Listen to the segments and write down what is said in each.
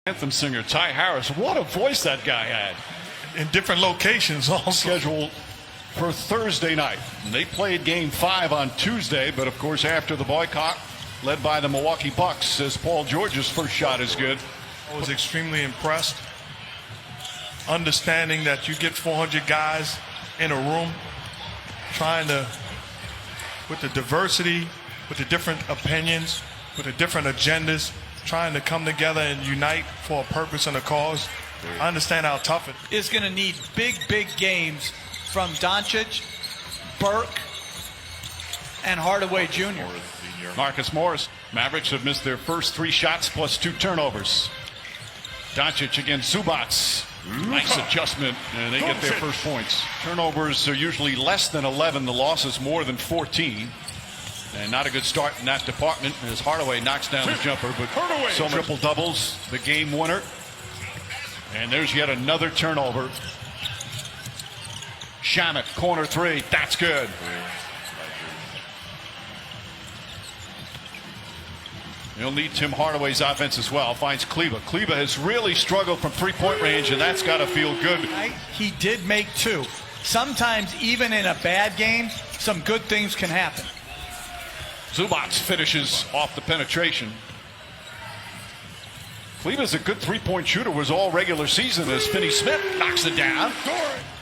Anthem singer Ty Harris. What a voice that guy had. In different locations, all Scheduled for Thursday night. And they played game 5 on Tuesday, but of course after the boycott led by the Milwaukee Bucks, says Paul George's first shot is good. I was extremely impressed, understanding that you get 400 guys in a room trying to, with the diversity, with the different opinions, with the different agendas, trying to come together and unite for a purpose and a cause. I understand how tough it is. Going to need big games from Doncic, Burke, and Hardaway Jr. Marcus Morris. Mavericks have missed their first 3 shots plus 2 turnovers. Doncic against Zubac. Nice adjustment, and they get their first points. Turnovers are usually less than 11. The losses more than 14. And not a good start in that department as Hardaway knocks down the jumper. But so triple doubles, the game winner. And there's yet another turnover. Shamet, corner 3. That's good. He'll need Tim Hardaway's offense as well. Finds Kleba. Kleba has really struggled from 3-point range, and that's got to feel good. He did make 2. Sometimes, even in a bad game, some good things can happen. Zubac finishes off the penetration. Kleba's a good 3-point shooter, was all regular season as Finney Smith knocks it down.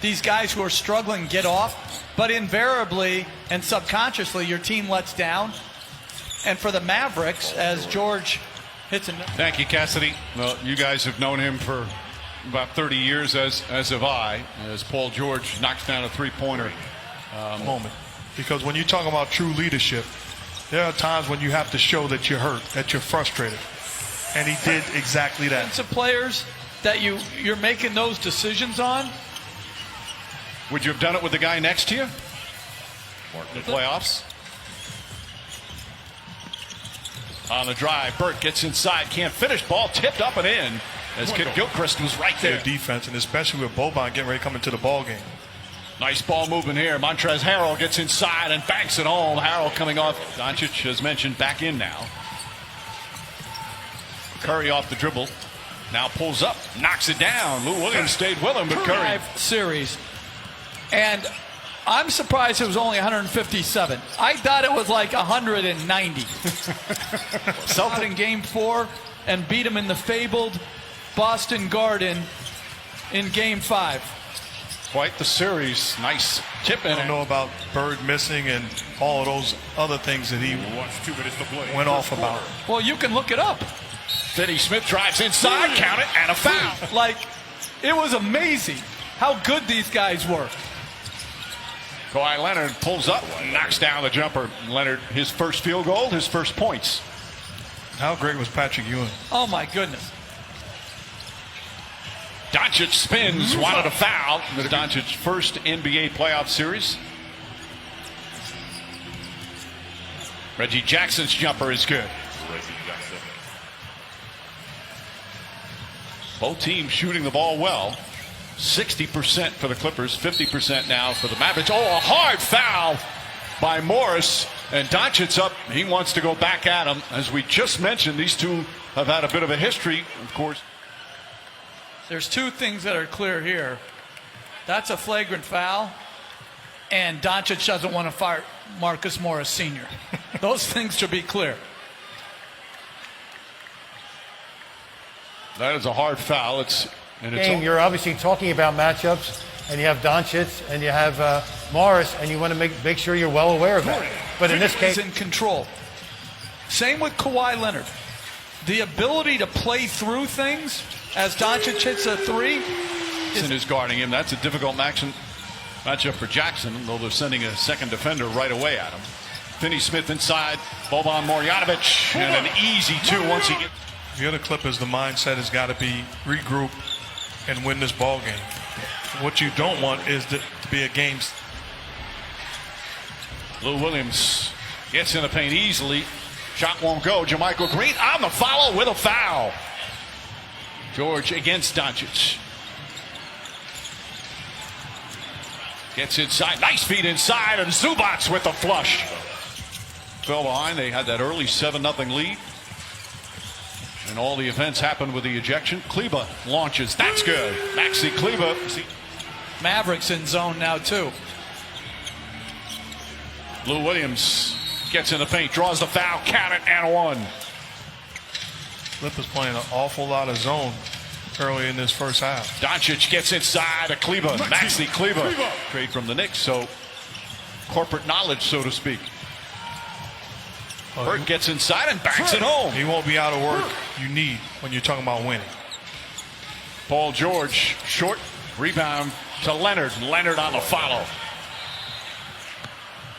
These guys who are struggling get off, but invariably and subconsciously your team lets down. And for the Mavericks, as George hits a... Thank you, Cassidy. Well, you guys have known him for about 30 years, as have I, as Paul George knocks down a 3-pointer. moment. Because when you talk about true leadership, there are times when you have to show that you're hurt, that you're frustrated. And he did exactly that. It's the players that you're making those decisions on. Would you have done it with the guy next to you in the playoffs? On the drive, Burke gets inside, can't finish. Ball tipped up and in as Kid Gilchrist was right there. Their defense, and especially with Boban getting ready to come into the ball game. Nice ball movement here. Montrezl Harrell gets inside and banks it home. Harrell coming off. Doncic, as mentioned, back in now. Curry off the dribble. Now pulls up, knocks it down. Lou Williams stayed with him, but Curry. Series. And I'm surprised it was only 157. I thought it was like 190. Out in game 4 and beat him in the fabled Boston Garden in game 5. Quite the series. Nice tip in. I don't know about Bird missing and all of those other things that he went off about. Well, you can look it up. Finney Smith drives inside, count it, and a foul. Like, it was amazing how good these guys were. Kawhi Leonard pulls up, knocks down the jumper. Leonard, his first field goal, his first points. How great was Patrick Ewing? Oh, my goodness. Doncic spins, wanted a foul. The Doncic first NBA playoff series. Reggie Jackson's jumper is good. Both teams shooting the ball well. 60% for the Clippers, 50% now for the Mavericks. Oh, a hard foul by Morris. And Doncic's up. He wants to go back at him. As we just mentioned, these two have had a bit of a history, of course. There's 2 things that are clear here. That's a flagrant foul, and Doncic doesn't want to fire Marcus Morris Sr. Those things should be clear. That is a hard foul. It's you're obviously talking about matchups, and you have Doncic and you have Morris, and you want to make sure you're well aware of that. But in this case, he's in control. Same with Kawhi Leonard. The ability to play through things as Doncic hits a 3. Is guarding him. That's a difficult matchup for Jackson, though they're sending a second defender right away at him. Finney Smith inside, Boban Marjanovic, and an easy 2 once he gets. If you're the Clippers, the mindset has got to be regroup and win this ball game. What you don't want is to be a game. Lou Williams gets in the paint easily. Shot won't go. JaMychal Green on the follow with a foul. George against Doncic. Gets inside. Nice feed inside, and Zubac with the flush. Fell behind. They had that early 7-0 lead. And all the events happened with the ejection. Kleba launches. That's good. Maxi Kleba. Mavericks in zone now, too. Lou Williams gets in the paint, draws the foul, count it, and one. Clippers playing an awful lot of zone early in this first half. Doncic gets inside to Kleba. Maxi Kleba. Trade from the Knicks, so corporate knowledge, so to speak. Burke gets inside and backs it home. He won't be out of work you need when you're talking about winning. Paul George, short rebound to Leonard. Leonard on the follow.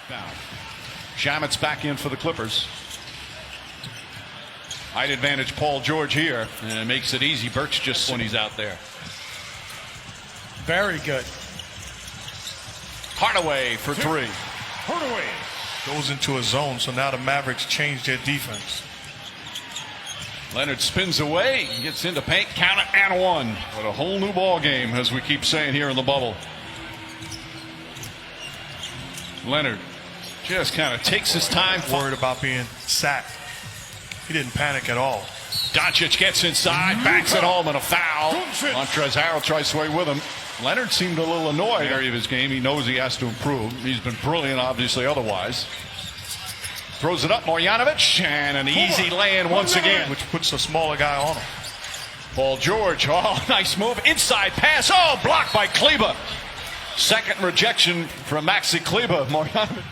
Now, Shamit's back in for the Clippers. Height advantage Paul George here, and it makes it easy. Burke's just when he's out there. Very good. Hardaway for three. Hardaway goes into a zone, so now the Mavericks change their defense. Leonard spins away, gets into paint, count it, and one. What a whole new ball game, as we keep saying here in the bubble. Leonard just kind of takes his time. Worried about being sacked. He didn't panic at all. Doncic gets inside, backs it home, and a foul. Montrezl Harrell tries to sway with him. Leonard seemed a little annoyed area of his game. He knows he has to improve. He's been brilliant, obviously, otherwise. Throws it up, Marjanovic, and an easy lay-in once again. Which puts a smaller guy on him. Paul George, oh, nice move. Inside pass, oh, blocked by Kleba. Second rejection from Maxi Kleba. Marjanovic.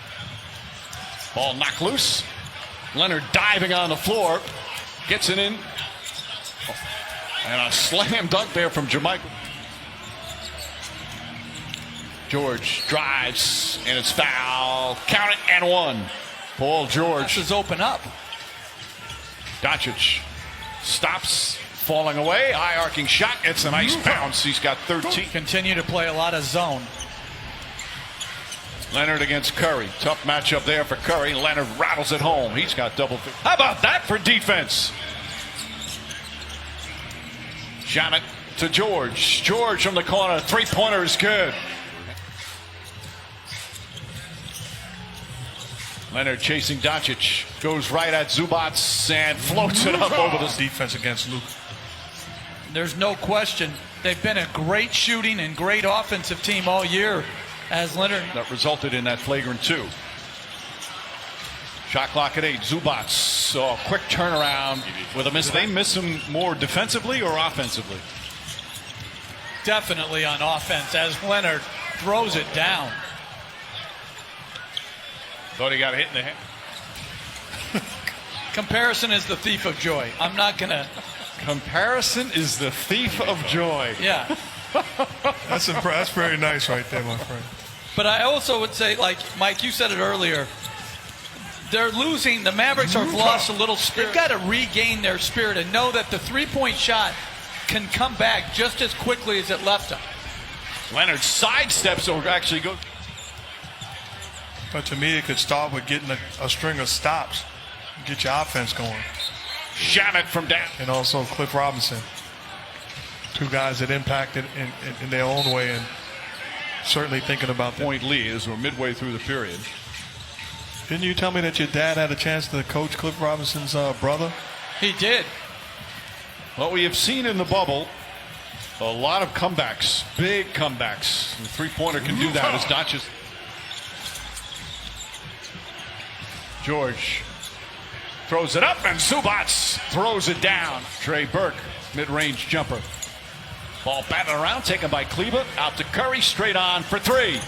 Ball knocked loose. Leonard diving on the floor. Gets it in. And a slam dunk there from Jamaica. George drives, and it's foul. Count it, and one. Paul George. This is open up. Doncic stops, falling away. High arcing shot. It's a nice bounce. He's got 13. Continue to play a lot of zone. Leonard against Curry. Tough matchup there for Curry. Leonard rattles it home. He's got double. How about that for defense? Shamit to George. George from the corner. Three-pointer is good. Leonard chasing Doncic. Goes right at Zubats and floats it up over the defense against Luke. There's no question. They've been a great shooting and great offensive team all year. As Leonard. That resulted in that flagrant two. Shot clock at 8. Zubats. Oh, quick turnaround with a miss. They miss him more defensively or offensively? Definitely on offense as Leonard throws it down. Thought he got hit in the head. Comparison is the thief of joy. I'm not going to. Comparison is the thief of joy. Yeah. That's very nice right there, my friend. But I also would say, like, Mike, you said it earlier, they're losing. The Mavericks have lost a little spirit. They've got to regain their spirit and know that the three-point shot can come back just as quickly as it left them. Leonard sidesteps or actually goes. But to me, it could start with getting a string of stops, get your offense going. Shamit from down. And also Cliff Robinson. Two guys that impacted in their own way, and certainly thinking about that. Point lead as we're midway through the period. Didn't you tell me that your dad had a chance to coach Cliff Robinson's brother? He did. What we have seen in the bubble, a lot of comebacks, big comebacks. The three-pointer can do that as Doncic. George throws it up, and Zubats throws it down. Trey Burke, mid-range jumper. Ball batted around, taken by Kleba. Out to Curry, straight on for three.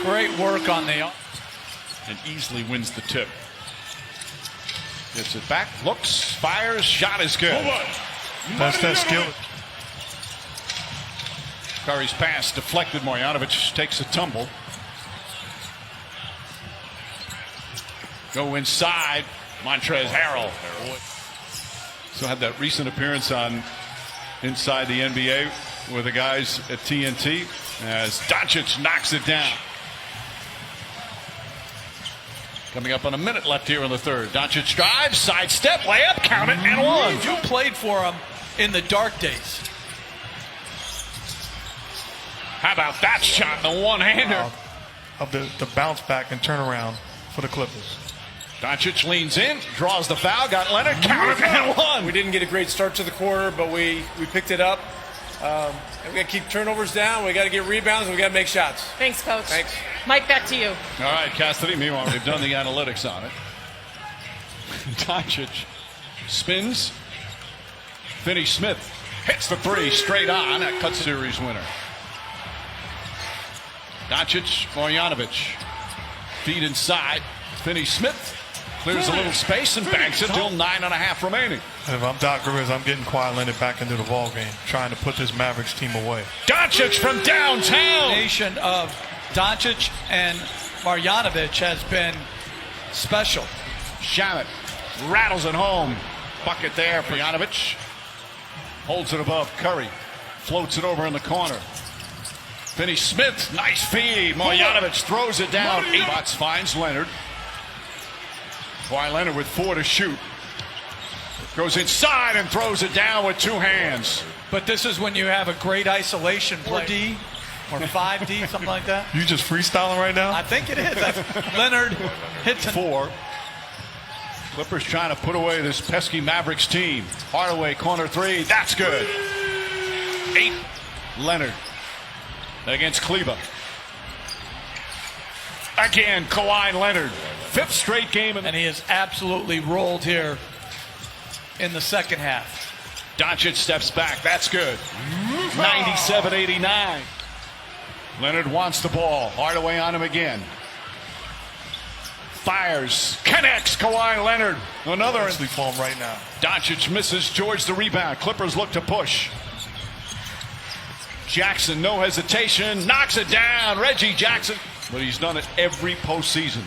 Great work on the. And easily wins the tip. Gets it back, looks, fires, shot is good. That's that skill. Curry's pass deflected. Marjanovic takes a tumble. Go inside. Montrezl Harrell. So had that recent appearance on Inside the NBA with the guys at TNT as Doncic knocks it down. Coming up on a minute left here in the third. Doncic drives, sidestep, layup, count it, and one. You played for him in the dark days. How about that shot, the one-hander? Of the bounce back and turnaround for the Clippers. Doncic leans in, draws the foul, got Leonard, counted and one. We didn't get a great start to the quarter, but we picked it up. And we got to keep turnovers down. We got to get rebounds. We got to make shots. Thanks, Coach. Thanks. Mike, back to you. All right, Cassidy. Meanwhile, we've done the analytics on it. Doncic spins. Finney-Smith hits the three straight on. That cut series winner. Doncic, Marjanovic. Feed inside. Finney-Smith clears a little space and banks it till 9.5 remaining. And if I'm Doc Rivers, I'm getting Kawhi Leonard back into the ball game, trying to put this Mavericks team away. Doncic from downtown. Nation of Doncic and Marjanovic has been special. Shamet rattles it home. Bucket there for Marjanovic. Holds it above Curry. Floats it over in the corner. Finney-Smith, nice feed. Marjanovic throws it down. 8 spots, finds Leonard. Kawhi Leonard with 4 to shoot. Goes inside and throws it down with 2 hands. But this is when you have a great isolation play. 4D or 5D, something like that. You just freestyling right now? I think it is. Leonard hits 4. Clippers trying to put away this pesky Mavericks team. Hardaway, corner 3. That's good. 8. Leonard against Kleber. Again, Kawhi Leonard. 5th straight game. and he has absolutely rolled here in the second half. Doncic steps back. That's good. 97-89. Leonard wants the ball. Hardaway on him again. Fires. Connects. Kawhi Leonard. Another. Actually form right now. Doncic misses. George the rebound. Clippers look to push. Jackson, no hesitation. Knocks it down. Reggie Jackson. But he's done it every postseason.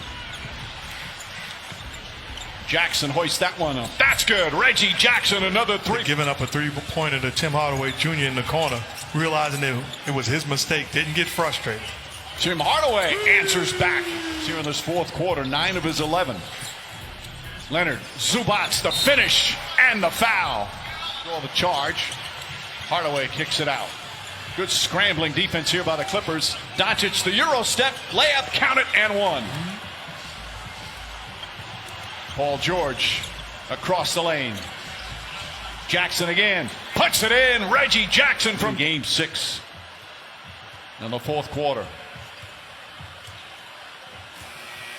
Jackson hoists that one up. That's good. Reggie Jackson, another 3. Giving up a 3-pointer to Tim Hardaway Jr. in the corner, realizing that it was his mistake. Didn't get frustrated. Tim Hardaway answers back. Here in this 4th quarter, 9 of his 11. Leonard, Zubac, the finish and the foul. All the charge. Hardaway kicks it out. Good scrambling defense here by the Clippers. Doncic, the Euro step, layup, count it, and 1. Paul George across the lane. Jackson again, puts it in. Reggie Jackson from game 6 in the 4th quarter.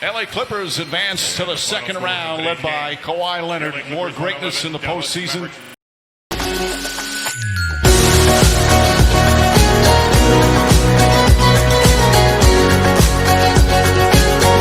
LA Clippers advance to the 2nd round, led by Kawhi Leonard. More greatness in the postseason.